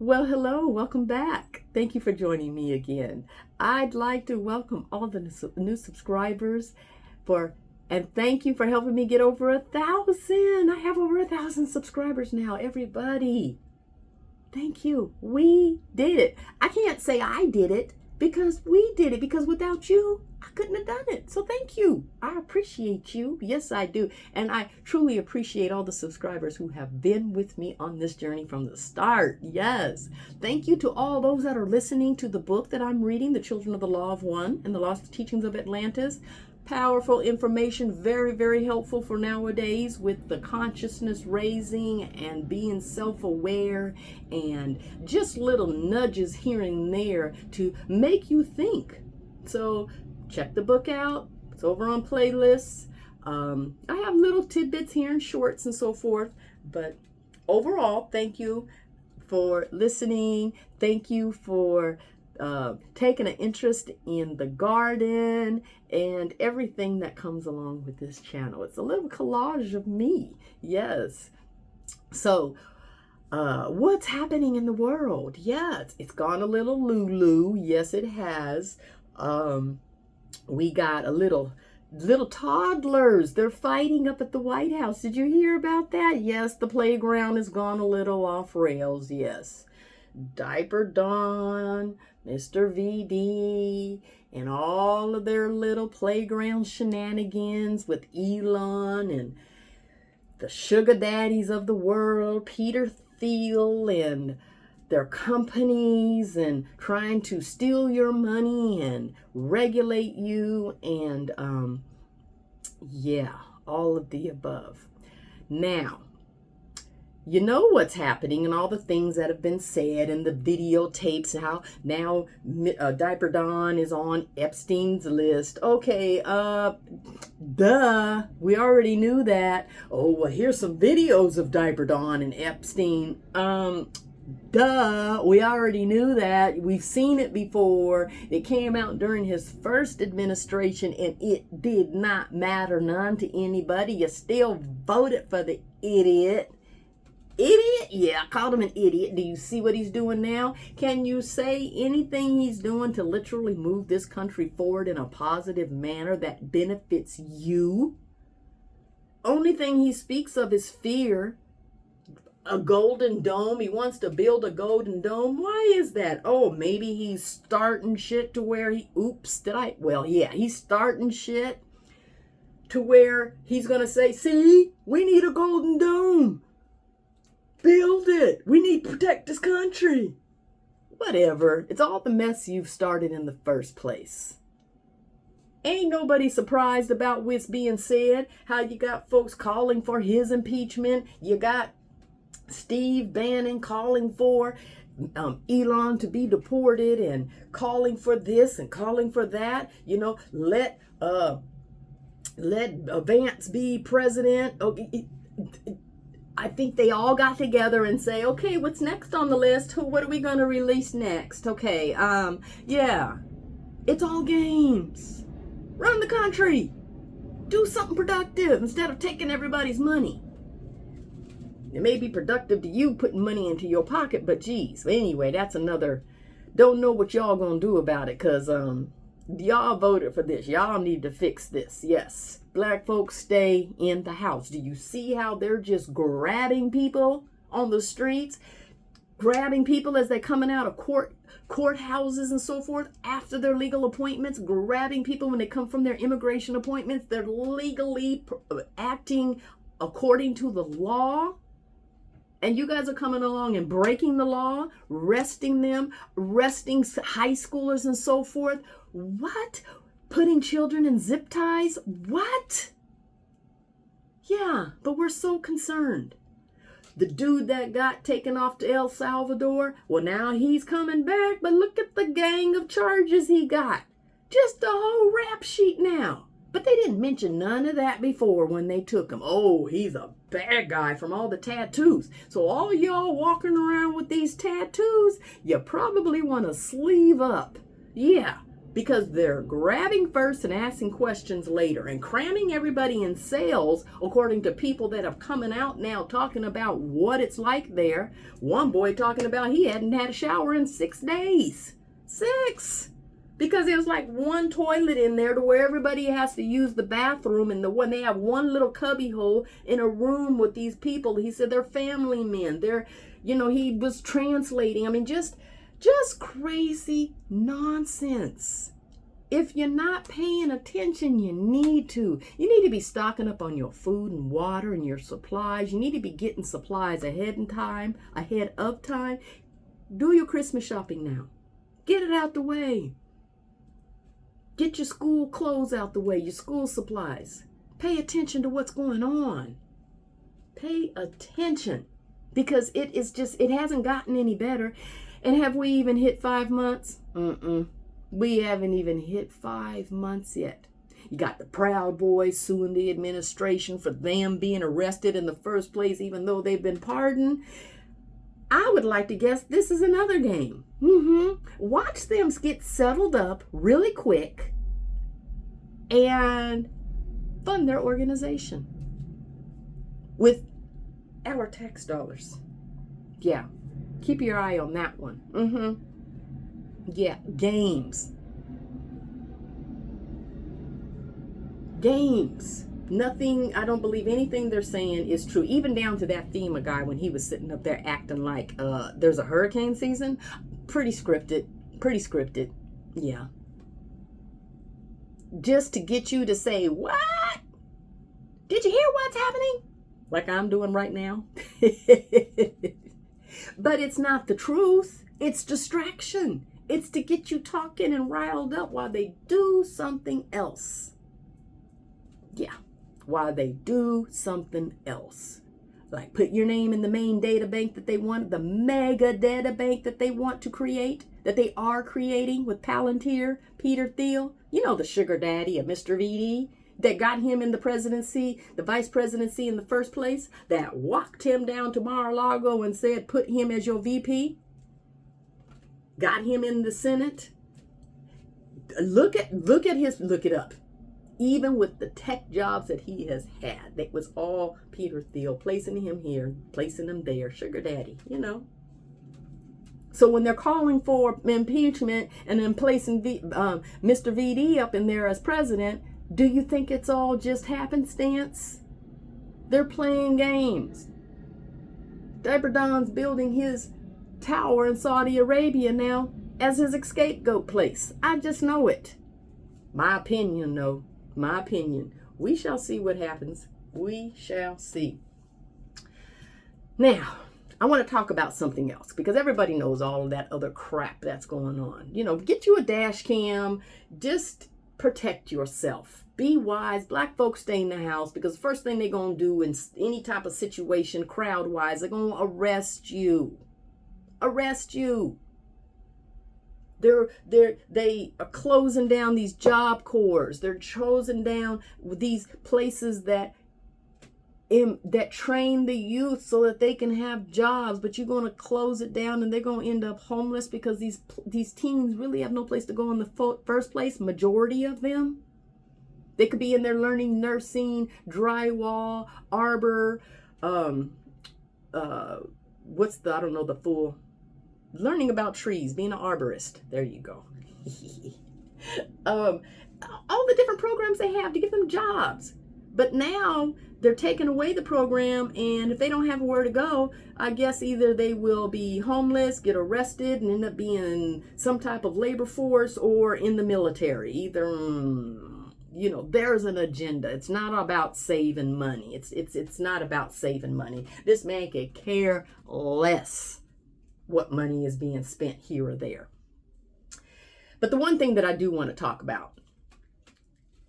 Well, hello, welcome back. Thank you for joining me again. I'd like to welcome all the new subscribers and thank you for helping me get over 1,000. I have over 1,000 subscribers now, everybody. Thank you. We did it. I can't say I did it because we did it, because without you, I couldn't have done it. So thank you. I appreciate you. Yes, I do. And I truly appreciate all the subscribers who have been with me on this journey from the start. Yes. Thank you to all those that are listening to the book that I'm reading, The Children of the Law of One and the Lost Teachings of Atlantis. Powerful information, very, very helpful for nowadays with the consciousness raising and being self-aware, and just little nudges here and there to make you think. So check the book out. It's over on playlists. I have little tidbits here and shorts and so forth, but overall, thank you for listening. Thank you for taking an interest in the garden and everything that comes along with this channel. It's a little collage of me. Yes. So what's happening in the world? Yeah, it's gone a little Lulu. Yes, it has. We got a little toddlers. They're fighting up at the White House. Did you hear about that? Yes, the playground has gone a little off rails. Yes. Diaper Dawn, Mr. VD, and all of their little playground shenanigans with Elon and the sugar daddies of the world, Peter Thiel, and their companies, and trying to steal your money and regulate you, and yeah, all of the above. Now, you know what's happening and all the things that have been said and the videotapes, how now Diaper Dawn is on Epstein's list. Okay, duh, we already knew that. Oh, well, here's some videos of Diaper Dawn and Epstein. Duh, we already knew that. We've seen it before. It came out during his first administration and it did not matter none to anybody. You still voted for the idiot. Idiot? Yeah, I called him an idiot. Do you see what he's doing now? Can you say anything he's doing to literally move this country forward in a positive manner that benefits you? Only thing he speaks of is fear. A golden dome. He wants to build a golden dome. Why is that? Oh, maybe he's starting shit to where he's starting shit to where he's going to say, see, we need a golden dome. Build it. We need to protect this country. Whatever. It's all the mess you've started in the first place. Ain't nobody surprised about what's being said. How you got folks calling for his impeachment. You got Steve Bannon calling for Elon to be deported and calling for this and calling for that. You know, let Vance be president. Okay. I think they all got together and say, okay, what's next on the list? What are we going to release next? Okay, yeah, it's all games. Run the country. Do something productive instead of taking everybody's money. It may be productive to you putting money into your pocket, but geez, anyway, that's another, don't know what y'all going to do about it, because y'all voted for this. Y'all need to fix this. Yes. Black folks stay in the house. Do you see how they're just grabbing people on the streets? Grabbing people as they're coming out of courthouses and so forth after their legal appointments. Grabbing people when they come from their immigration appointments. They're legally acting according to the law. And you guys are coming along and breaking the law, arresting them, arresting high schoolers and so forth. What? Putting children in zip ties? What? Yeah, but we're so concerned. The dude that got taken off to El Salvador, well, now he's coming back, but look at the gang of charges he got. Just a whole rap sheet now. But they didn't mention none of that before when they took him. Oh, he's a bad guy from all the tattoos. So all y'all walking around with these tattoos, you probably want to sleeve up. Yeah, because they're grabbing first and asking questions later and cramming everybody in cells, according to people that have coming out now talking about what it's like there. One boy talking about he hadn't had a shower in 6 days. 6! Because there's like one toilet in there to where everybody has to use the bathroom, and when they have one little cubby hole in a room with these people. He said they're family men. He was translating. I mean, just crazy nonsense. If you're not paying attention, you need to. You need to be stocking up on your food and water and your supplies. You need to be getting supplies ahead of time. Do your Christmas shopping now. Get it out the way. Get your school clothes out the way, your school supplies. Pay attention to what's going on. Pay attention, because it hasn't gotten any better. And have we even hit 5 months? We haven't even hit 5 months yet. You got the Proud Boys suing the administration for them being arrested in the first place, even though they've been pardoned. I would like to guess this is another game. Watch them get settled up really quick and fund their organization with our tax dollars. Yeah, keep your eye on that one. Yeah, games. Nothing, I don't believe anything they're saying is true. Even down to that FEMA guy when he was sitting up there acting like there's a hurricane season. Pretty scripted. Yeah. Just to get you to say, what? Did you hear what's happening? Like I'm doing right now. But it's not the truth. It's distraction. It's to get you talking and riled up while they do something else. Yeah. While they do something else. Like put your name in the main data bank that they want, the mega data bank that they want to create, that they are creating with Palantir, Peter Thiel, the sugar daddy of Mr. VD, that got him in the presidency, the vice presidency in the first place, that walked him down to Mar-a-Lago and said, put him as your VP, got him in the Senate. Look it up. Even with the tech jobs that he has had, that was all Peter Thiel, placing him here, placing him there, sugar daddy, So when they're calling for impeachment and then placing Mr. VD up in there as president, do you think it's all just happenstance? They're playing games. Diaper Dawn's building his tower in Saudi Arabia now as his scapegoat place. I just know it. My opinion, though. My opinion. We shall see what happens. We shall see. Now, I want to talk about something else, because everybody knows all of that other crap that's going on. Get you a dash cam. Just protect yourself. Be wise. Black folks stay in the house, because the first thing they're going to do in any type of situation, crowd-wise, they're going to arrest you. Arrest you. They are closing down these job corps. They're closing down these places that train the youth so that they can have jobs. But you're going to close it down, and they're going to end up homeless because these teens really have no place to go in the first place. Majority of them, they could be in there learning nursing, drywall, arbor. Learning about trees, being an arborist. There you go. All the different programs they have to give them jobs. But now they're taking away the program, and if they don't have where to go, I guess either they will be homeless, get arrested, and end up being in some type of labor force or in the military. Either, there's an agenda. It's not about saving money. It's not about saving money. This man could care less what money is being spent here or there. But the one thing that I do want to talk about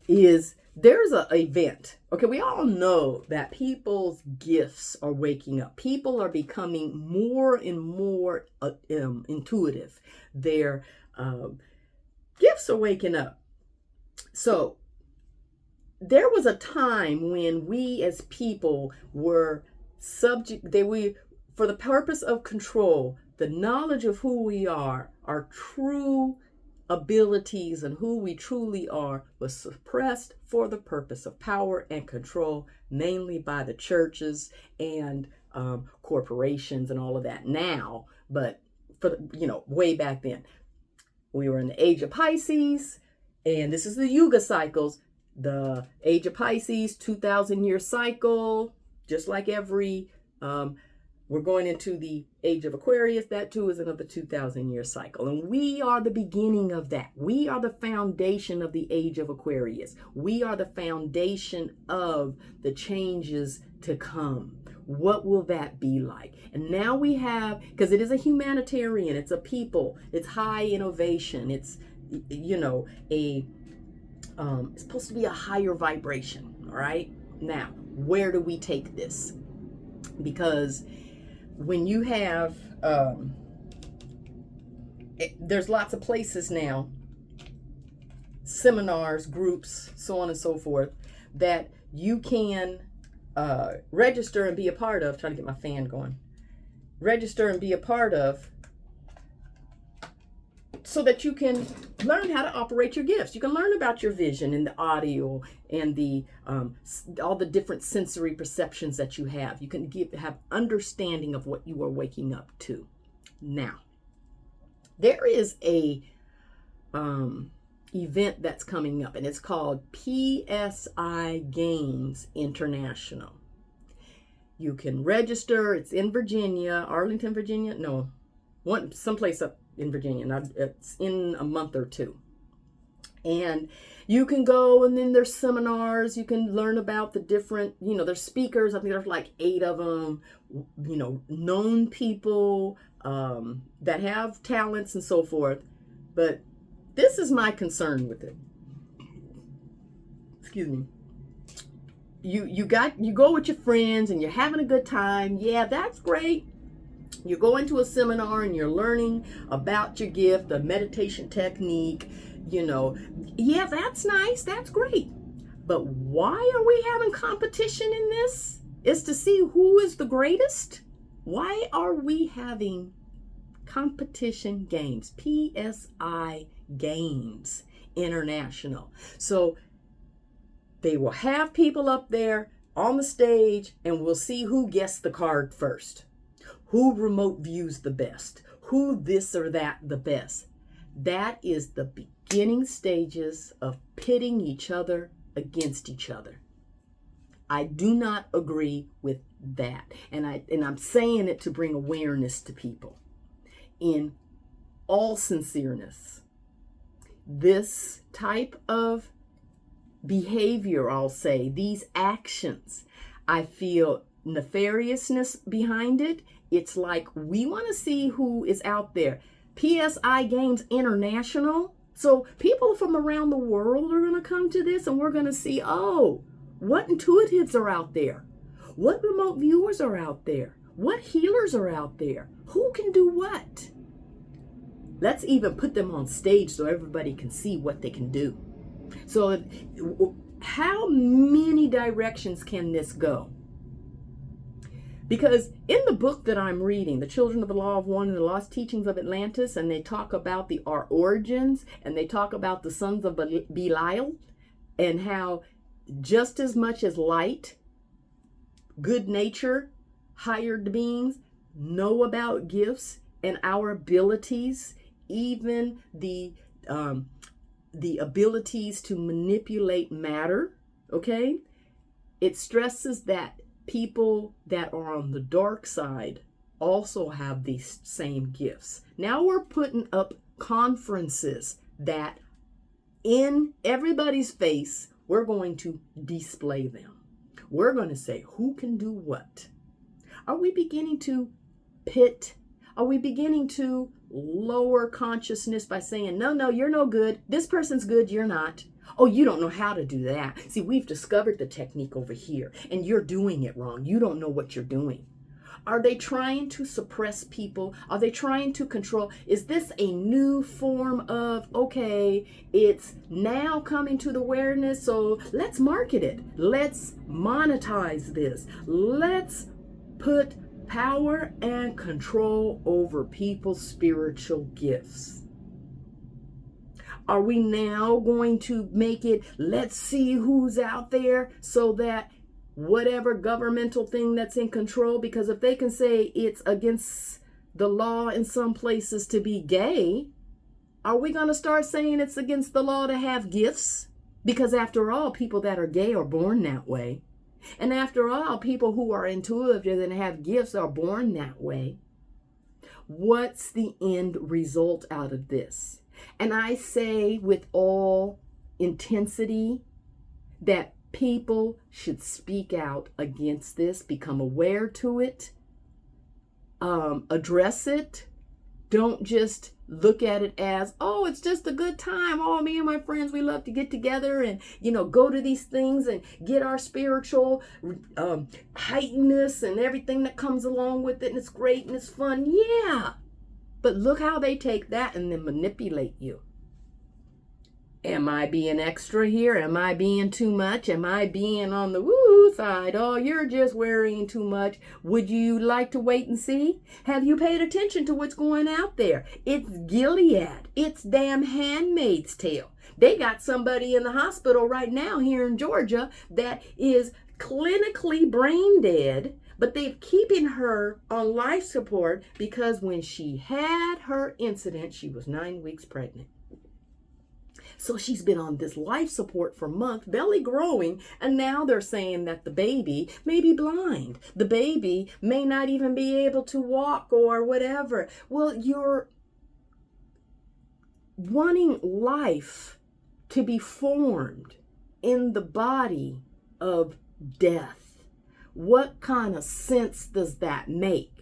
is there's an event. Okay, we all know that people's gifts are waking up. People are becoming more and more intuitive. Their gifts are waking up. So there was a time when we as people were for the purpose of control, the knowledge of who we are, our true abilities and who we truly are was suppressed for the purpose of power and control, mainly by the churches and corporations and all of that now. But for way back then, we were in the age of Pisces, and this is the Yuga cycles. The age of Pisces, 2,000-year cycle, just like every we're going into the age of Aquarius. That too is another 2,000-year cycle. And we are the beginning of that. We are the foundation of the age of Aquarius. We are the foundation of the changes to come. What will that be like? And now we have, because it is a humanitarian, it's a people, it's high innovation, it's, it's supposed to be a higher vibration. All right. Now, where do we take this? Because when you have, there's lots of places now, seminars, groups, so on and so forth, that you can register and be a part of. Trying to get my fan going. Register and be a part of, so that you can learn how to operate your gifts. You can learn about your vision and the audio and the all the different sensory perceptions that you have. You can have understanding of what you are waking up to. Now, there is a event that's coming up, and it's called PSI Gains International. You can register. It's in Virginia, Arlington, Virginia. No, someplace up in Virginia. It's in a month or two. And you can go, and then there's seminars. You can learn about the different, there's speakers. I think there's like 8 of them, known people that have talents and so forth. But this is my concern with it. Excuse me. You go with your friends and you're having a good time. Yeah, that's great. You go into a seminar and you're learning about your gift, the meditation technique, yeah, that's nice. That's great. But why are we having competition in this? Is to see who is the greatest? Why are we having competition games? PSI Gains International. So they will have people up there on the stage, and we'll see who guessed the card first. Who remote views the best? Who this or that the best? That is the beginning stages of pitting each other against each other. I do not agree with that. And I'm saying it to bring awareness to people. In all sincereness, this type of behavior, I'll say, these actions, I feel nefariousness behind it. It's like we want to see who is out there. PSI Gains International. So people from around the world are going to come to this, and we're going to see, what intuitives are out there? What remote viewers are out there? What healers are out there? Who can do what? Let's even put them on stage so everybody can see what they can do. So how many directions can this go? Because in the book that I'm reading, The Children of the Law of One and the Lost Teachings of Atlantis, and they talk about our origins, and they talk about the sons of Belial, and how just as much as light, good nature, hired beings know about gifts and our abilities, even the abilities to manipulate matter, okay? It stresses that people that are on the dark side also have these same gifts. Now we're putting up conferences that in everybody's face, we're going to display them. We're going to say who can do what. Are we beginning to pit? Are we beginning to lower consciousness by saying, no, you're no good. This person's good, you're not. Oh, you don't know how to do that. See, we've discovered the technique over here, and you're doing it wrong. You don't know what you're doing. Are they trying to suppress people? Are they trying to control? Is this a new form of, okay, it's now coming to the awareness, so let's market it. Let's monetize this. Let's put power and control over people's spiritual gifts. Are we now going to make it, let's see who's out there, so that whatever governmental thing that's in control, because if they can say it's against the law in some places to be gay, are we going to start saying it's against the law to have gifts? Because after all, people that are gay are born that way. And after all, people who are intuitive and have gifts are born that way. What's the end result out of this? And I say with all intensity that people should speak out against this, become aware to it, address it. Don't just look at it as, oh, it's just a good time. Oh, me and my friends, we love to get together and, go to these things and get our spiritual heightenedness and everything that comes along with it. And it's great and it's fun. Yeah. But look how they take that and then manipulate you. Am I being extra here? Am I being too much? Am I being on the woo side? Oh, you're just worrying too much. Would you like to wait and see? Have you paid attention to what's going out there? It's Gilead. It's damn Handmaid's Tale. They got somebody in the hospital right now here in Georgia that is clinically brain dead, but they're keeping her on life support because when she had her incident, she was 9 weeks pregnant. So she's been on this life support for months, belly growing, and now they're saying that the baby may be blind. The baby may not even be able to walk or whatever. Well, you're wanting life to be formed in the body of death. What kind of sense does that make?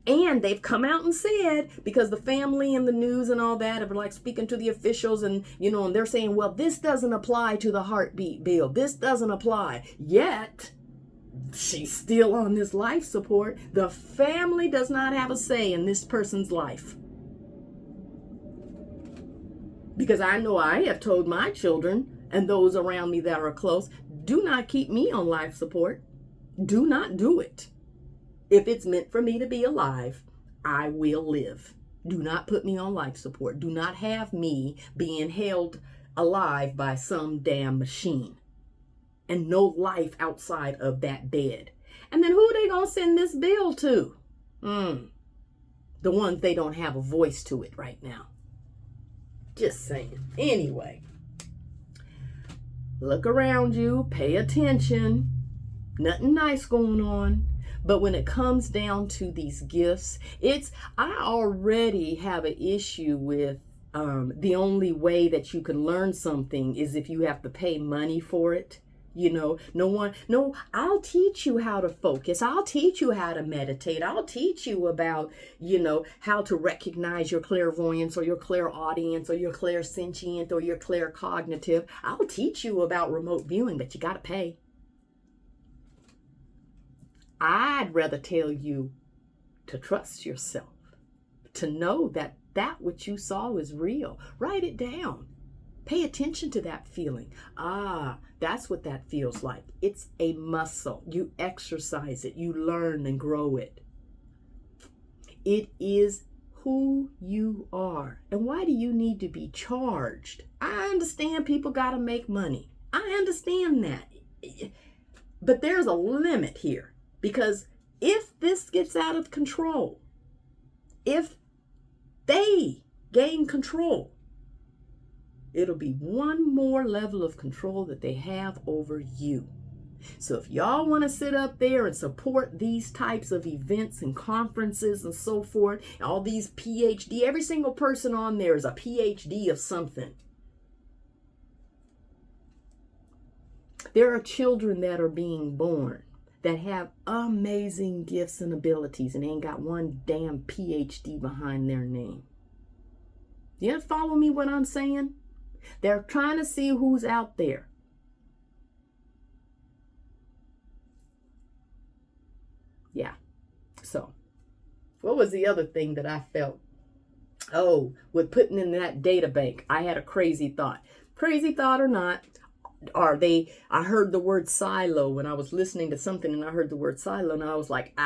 And they've come out and said, because the family and the news and all that are like speaking to the officials and, and they're saying, well, this doesn't apply to the heartbeat bill. This doesn't apply. Yet, she's still on this life support. The family does not have a say in this person's life. Because I know I have told my children and those around me that are close, do not keep me on life support. Do not do it. If it's meant for me to be alive, I will live. Do not put me on life support. Do not have me being held alive by some damn machine. And no life outside of that bed. And then who are they going to send this bill to? The ones they don't have a voice to it right now. Just saying. Anyway, look around you. Pay attention. Nothing nice going on. But when it comes down to these gifts, I already have an issue with the only way that you can learn something is if you have to pay money for it. I'll teach you how to focus. I'll teach you how to meditate. I'll teach you about, how to recognize your clairvoyance or your clairaudience or your clairsentient or your claircognitive. I'll teach you about remote viewing, but you got to pay. I'd rather tell you to trust yourself, to know that which you saw is real. Write it down. Pay attention to that feeling. That's what that feels like. It's a muscle. You exercise it. You learn and grow it. It is who you are. And why do you need to be charged? I understand people got to make money. I understand that. But there's a limit here. Because if this gets out of control, if they gain control, it'll be one more level of control that they have over you. So if y'all want to sit up there and support these types of events and conferences and so forth, all these PhD, every single person on there is a PhD of something. There are children that are being born that have amazing gifts and abilities and ain't got one damn PhD behind their name. You follow me what I'm saying? They're trying to see who's out there. Yeah. So, what was the other thing that I felt? Oh, with putting in that data bank, I had a crazy thought. Crazy thought or not, I heard the word silo when I was listening to something and I heard the word silo and I was like,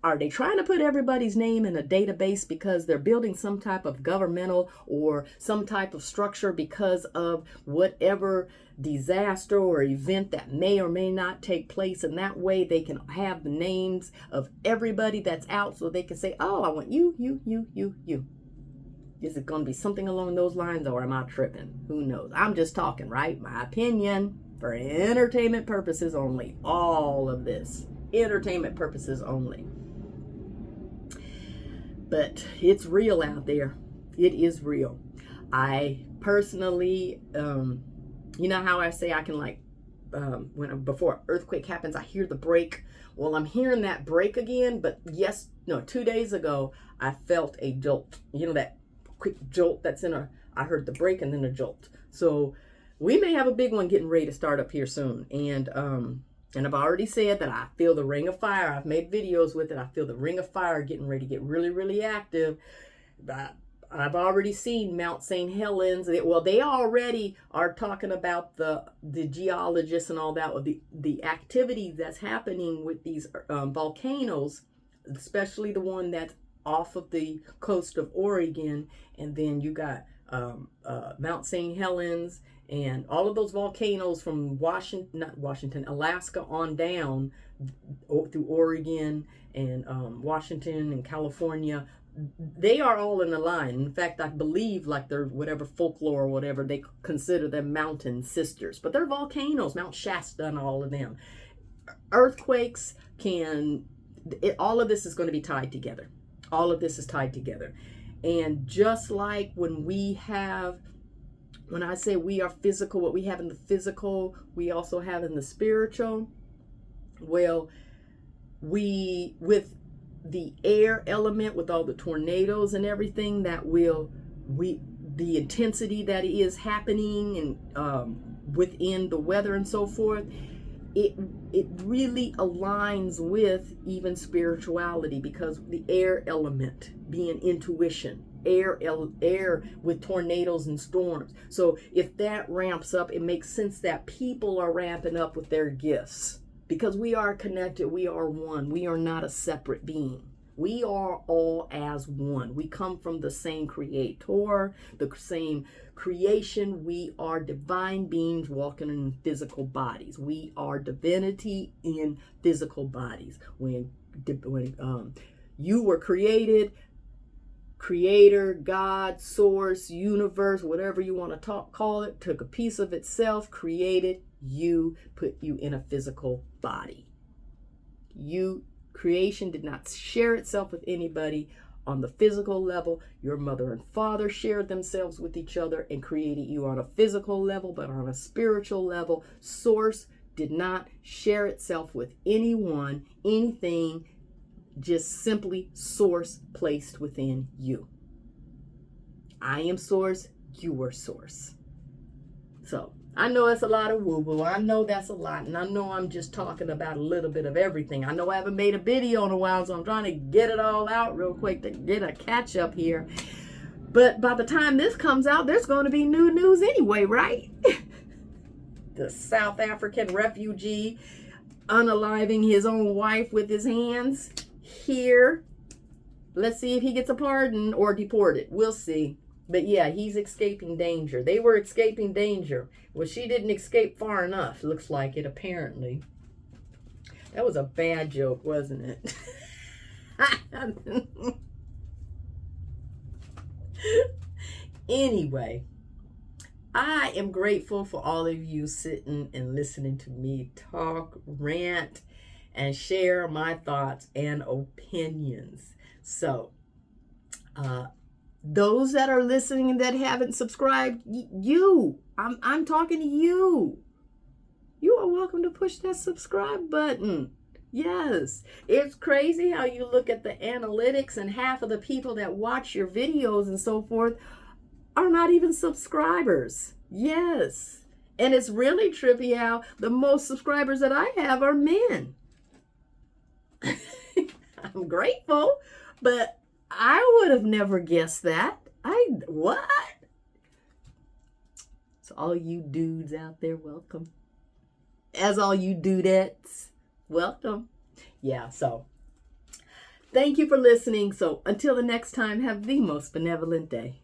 Are they trying to put everybody's name in a database because they're building some type of governmental or some type of structure because of whatever disaster or event that may or may not take place? And that way they can have the names of everybody that's out so they can say, oh, I want you. Is it going to be something along those lines, or am I tripping? Who knows? I'm just talking, right? My opinion for entertainment purposes only. All of this. Entertainment purposes only. But it's real out there. It is real. I personally, you know how I say I can before earthquake happens, I hear the break. Well, I'm hearing that break again, but 2 days ago, I felt a jolt. You know, that quick jolt that's I heard the break and then a jolt. So we may have a big one getting ready to start up here soon. And I've already said that I feel the ring of fire. I've made videos with it. I feel the ring of fire getting ready to get really, really active. I've already seen Mount St. Helens. Well, they already are talking about the geologists and all that, with the activity that's happening with these volcanoes, especially the one that's off of the coast of Oregon. And then you got Mount St. Helens, and all of those volcanoes from Alaska on down through Oregon and Washington and California, they are all in a line. In fact, I believe like they're whatever folklore or whatever, they consider them mountain sisters, but they're volcanoes, Mount Shasta and all of them. Earthquakes all of this is going to be tied together. All of this is tied together. And just like when I say we are physical, what we have in the physical, we also have in the spiritual. Well, with the air element, with all the tornadoes and everything the intensity that is happening and within the weather and so forth, it really aligns with even spirituality, because the air element being intuition, air with tornadoes and storms. So if that ramps up, it makes sense that people are ramping up with their gifts, because we are connected. We are one. We are not a separate being. We are all as one. We come from the same creator, the same creation. We are divine beings walking in physical bodies. We are divinity in physical bodies. When you were created, creator, God, source, universe, whatever you want to call it, took a piece of itself, created you, put you in a physical body. Creation did not share itself with anybody on the physical level. Your mother and father shared themselves with each other and created you on a physical level, but on a spiritual level, source did not share itself with anyone, anything, just simply source placed within you. I am source, you are source. So I know that's a lot of woo-woo. I know that's a lot. And I know I'm just talking about a little bit of everything. I know I haven't made a video in a while, so I'm trying to get it all out real quick to get a catch up here. But by the time this comes out, there's going to be new news anyway, right? The South African refugee unaliving his own wife with his hands here. Let's see if he gets a pardon or deported. We'll see. But yeah, he's escaping danger. They were escaping danger. Well, she didn't escape far enough. Looks like it, apparently. That was a bad joke, wasn't it? Anyway, I am grateful for all of you sitting and listening to me talk, rant, and share my thoughts and opinions. So, those that are listening and that haven't subscribed, I'm talking to you. You are welcome to push that subscribe button. Yes, it's crazy how you look at the analytics and half of the people that watch your videos and so forth are not even subscribers. Yes, and it's really trippy how the most subscribers that I have are men. I'm grateful, but I would have never guessed that. What? So all you dudes out there, welcome. As all you dudettes, welcome. Yeah, so Thank you for listening. So until the next time, have the most benevolent day.